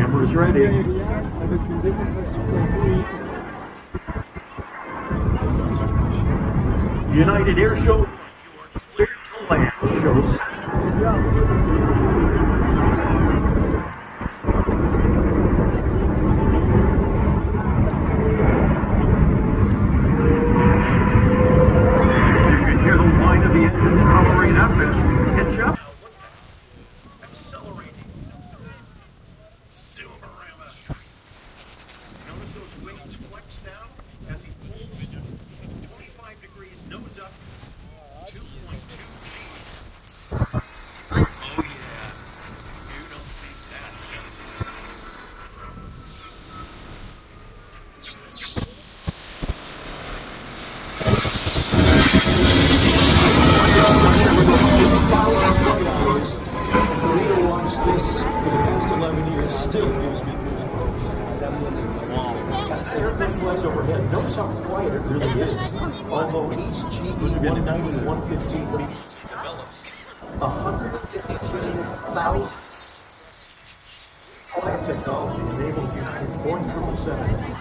Cameras ready. United Air Show, you are cleared to land. Show set. You can hear the whine of the engines powering up as we pitch up. Accelerating. Silverama. Notice those wings flex down as he pulls 25 degrees nose up, 2.2 G's. Oh yeah, you don't see that coming. And the reader watched this for the past 11 years still gives me goosebumps. As the airplane flies overhead, notice how quiet it really is. Although each GE 190 115 B2 develops 115,000 quiet technology enables United's Boeing 777